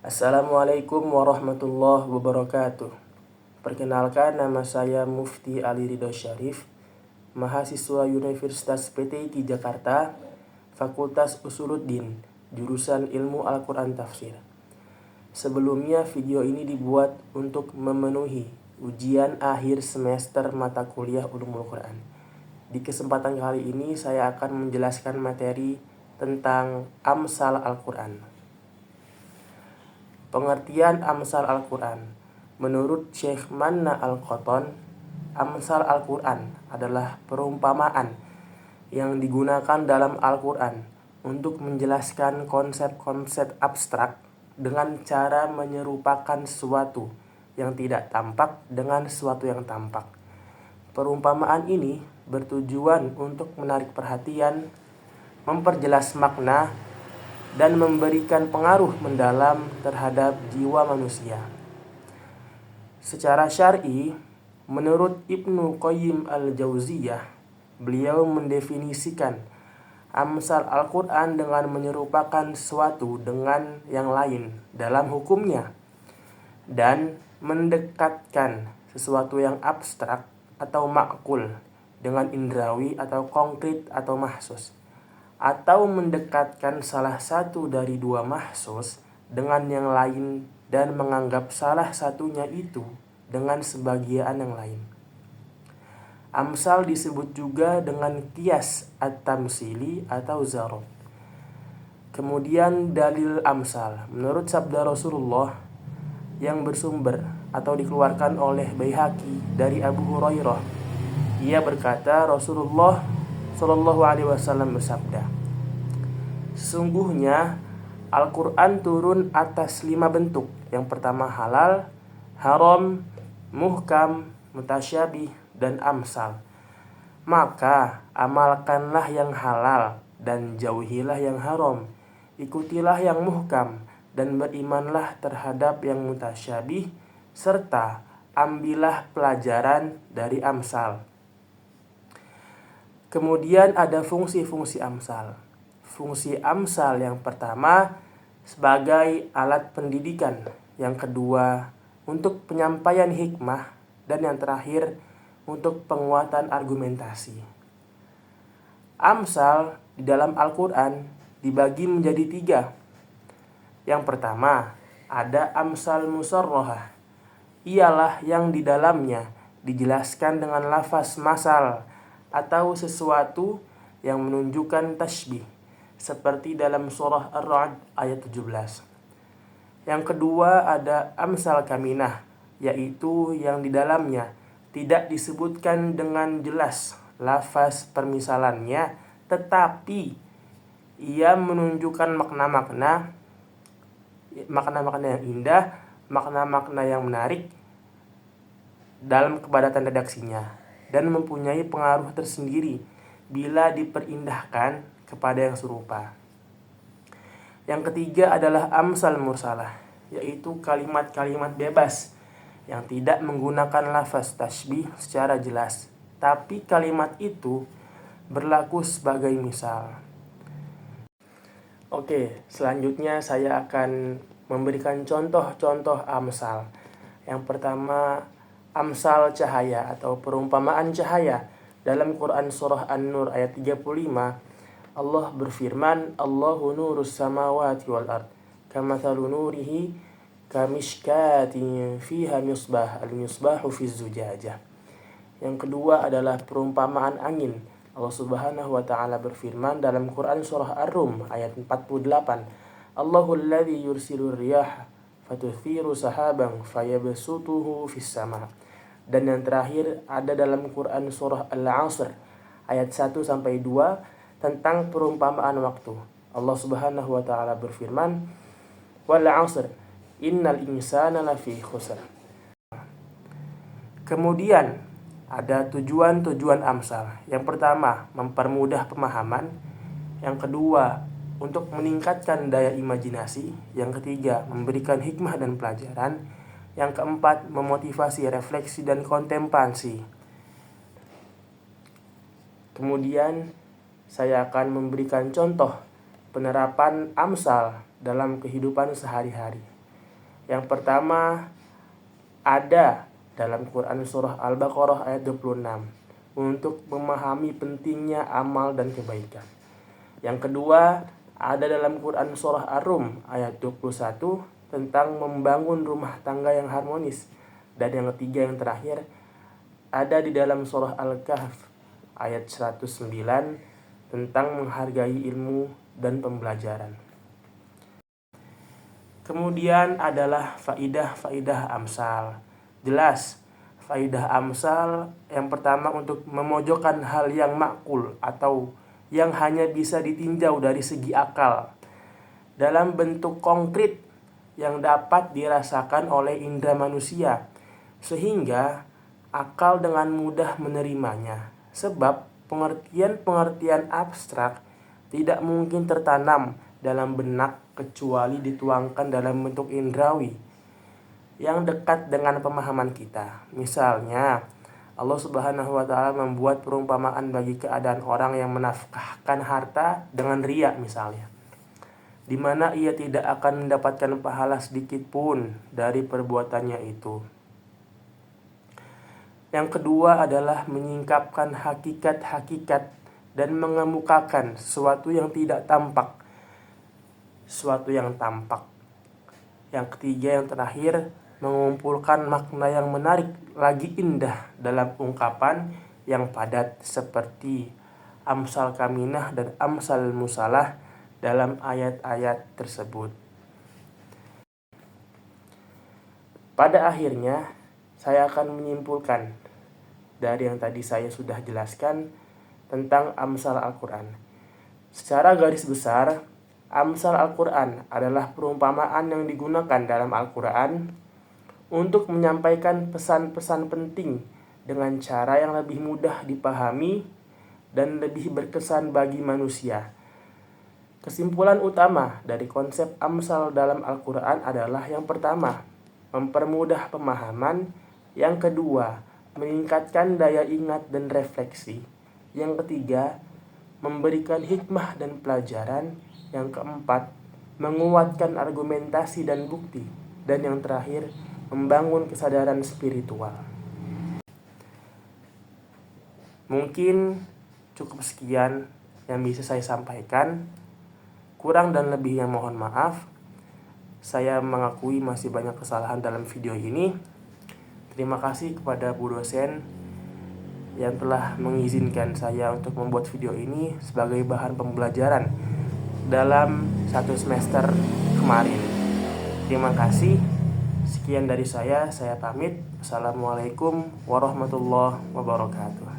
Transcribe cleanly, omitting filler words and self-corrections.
Assalamualaikum warahmatullahi wabarakatuh. Perkenalkan, nama saya Mufti Ali Ridho Syarif, mahasiswa Universitas PTIT Jakarta, Fakultas Usuluddin, jurusan Ilmu Al-Quran Tafsir. Sebelumnya video ini dibuat untuk memenuhi ujian akhir semester mata kuliah Ulumul Quran. Di kesempatan kali ini saya akan menjelaskan materi tentang Amsal Al-Quran. Pengertian Amsal Al-Quran. Menurut Syekh Manna Al-Qattan, Amsal Al-Quran adalah perumpamaan yang digunakan dalam Al-Quran untuk menjelaskan konsep-konsep abstrak dengan cara menyerupakan sesuatu yang tidak tampak dengan sesuatu yang tampak. Perumpamaan ini bertujuan untuk menarik perhatian, memperjelas makna, dan memberikan pengaruh mendalam terhadap jiwa manusia. Secara syar'i, menurut Ibnu Qayyim Al-Jauziyah, beliau mendefinisikan Amsal Al-Quran dengan menyerupakan sesuatu dengan yang lain dalam hukumnya dan mendekatkan sesuatu yang abstrak atau ma'kul dengan indrawi atau konkret atau mahsus, atau mendekatkan salah satu dari dua mahsus dengan yang lain dan menganggap salah satunya itu dengan sebagian yang lain. Amsal disebut juga dengan qiyas at-tamsili atau zarab. Kemudian dalil amsal menurut sabda Rasulullah yang bersumber atau dikeluarkan oleh Baihaqi dari Abu Hurairah. Ia berkata, Rasulullah Shallallahu Alaihi Wasallam bersabda, sesungguhnya Al-Quran turun atas 5 bentuk. Yang pertama halal, haram, muhkam, mutasyabih, dan amsal. Maka amalkanlah yang halal dan jauhilah yang haram. Ikutilah yang muhkam dan berimanlah terhadap yang mutasyabih, serta ambillah pelajaran dari amsal. Kemudian ada fungsi-fungsi amsal. Fungsi amsal yang pertama sebagai alat pendidikan, yang kedua untuk penyampaian hikmah, dan yang terakhir untuk penguatan argumentasi. Amsal di dalam Al-Quran dibagi menjadi 3. Yang pertama ada amsal musarrohah, ialah yang di dalamnya dijelaskan dengan lafaz masal atau sesuatu yang menunjukkan tasbih, seperti dalam surah Ar-Ra'd ayat 17. Yang kedua ada amsal kaminah, yaitu yang di dalamnya tidak disebutkan dengan jelas lafaz permisalannya, tetapi ia menunjukkan makna-makna yang indah, makna-makna yang menarik dalam kepadatan redaksinya, dan mempunyai pengaruh tersendiri bila diperindahkan kepada yang serupa. Yang ketiga adalah amsal mursalah, yaitu kalimat-kalimat bebas yang tidak menggunakan lafaz tasbih secara jelas, tapi kalimat itu berlaku sebagai misal. Oke, selanjutnya saya akan memberikan contoh-contoh amsal. Yang pertama, amsal cahaya atau perumpamaan cahaya. Dalam Quran surah An-Nur ayat 35, Allah berfirman, Allahu nurus samawati wal ard, kamathalu nurihi kamishkatin fiha misbah, al-misbahu fi zujajah. Yang kedua adalah perumpamaan angin. Allah Subhanahu wa taala berfirman dalam Quran surah Ar-Rum ayat 48, Allahul ladzi yursilur riyaha fatuthiru sahaban fayabsutuhu fis sama. Dan yang terakhir ada dalam Quran surah Al-Asr ayat 1 sampai 2 tentang perumpamaan waktu. Allah Subhanahu wa taala berfirman, wal 'asr innal insana lafi khusr. Kemudian ada tujuan-tujuan amsal. Yang pertama, mempermudah pemahaman. Yang kedua, untuk meningkatkan daya imajinasi. Yang ketiga, memberikan hikmah dan pelajaran. Yang keempat, memotivasi refleksi dan kontemplasi. Kemudian saya akan memberikan contoh penerapan amsal dalam kehidupan sehari-hari. Yang pertama ada dalam Quran surah Al-Baqarah ayat 26 untuk memahami pentingnya amal dan kebaikan. Yang kedua ada dalam Quran surah Ar-Rum ayat 21 tentang membangun rumah tangga yang harmonis. Dan yang ketiga yang terakhir ada di dalam surah Al-Kahf ayat 109 tentang menghargai ilmu dan pembelajaran. Kemudian adalah faidah-faidah amsal. Jelas, faidah amsal yang pertama untuk memojokkan hal yang makul atau yang hanya bisa ditinjau dari segi akal dalam bentuk konkret yang dapat dirasakan oleh indera manusia, sehingga akal dengan mudah menerimanya. Sebab pengertian-pengertian abstrak tidak mungkin tertanam dalam benak kecuali dituangkan dalam bentuk indrawi yang dekat dengan pemahaman kita. Misalnya, Allah Subhanahu wa taala membuat perumpamaan bagi keadaan orang yang menafkahkan harta dengan riya misalnya, di mana ia tidak akan mendapatkan pahala sedikit pun dari perbuatannya itu. Yang kedua adalah menyingkapkan hakikat-hakikat dan mengemukakan sesuatu yang tidak tampak, sesuatu yang tampak. Yang ketiga yang terakhir, mengumpulkan makna yang menarik lagi indah dalam ungkapan yang padat seperti amsal kaminah dan amsal musalah dalam ayat-ayat tersebut. Pada akhirnya saya akan menyimpulkan dari yang tadi saya sudah jelaskan tentang amsal Al-Quran. Secara garis besar, amsal Al-Quran adalah perumpamaan yang digunakan dalam Al-Quran untuk menyampaikan pesan-pesan penting dengan cara yang lebih mudah dipahami dan lebih berkesan bagi manusia. Kesimpulan utama dari konsep amsal dalam Al-Quran adalah yang pertama, mempermudah pemahaman. Yang kedua, meningkatkan daya ingat dan refleksi. Yang ketiga, memberikan hikmah dan pelajaran. Yang keempat, menguatkan argumentasi dan bukti. Dan yang terakhir, membangun kesadaran spiritual. Mungkin cukup sekian yang bisa saya sampaikan. Kurang dan lebihnya mohon maaf. Saya mengakui masih banyak kesalahan dalam video ini. Terima kasih kepada Bu dosen yang telah mengizinkan saya untuk membuat video ini sebagai bahan pembelajaran dalam 1 semester kemarin. Terima kasih. Sekian dari saya pamit. Assalamualaikum warahmatullahi wabarakatuh.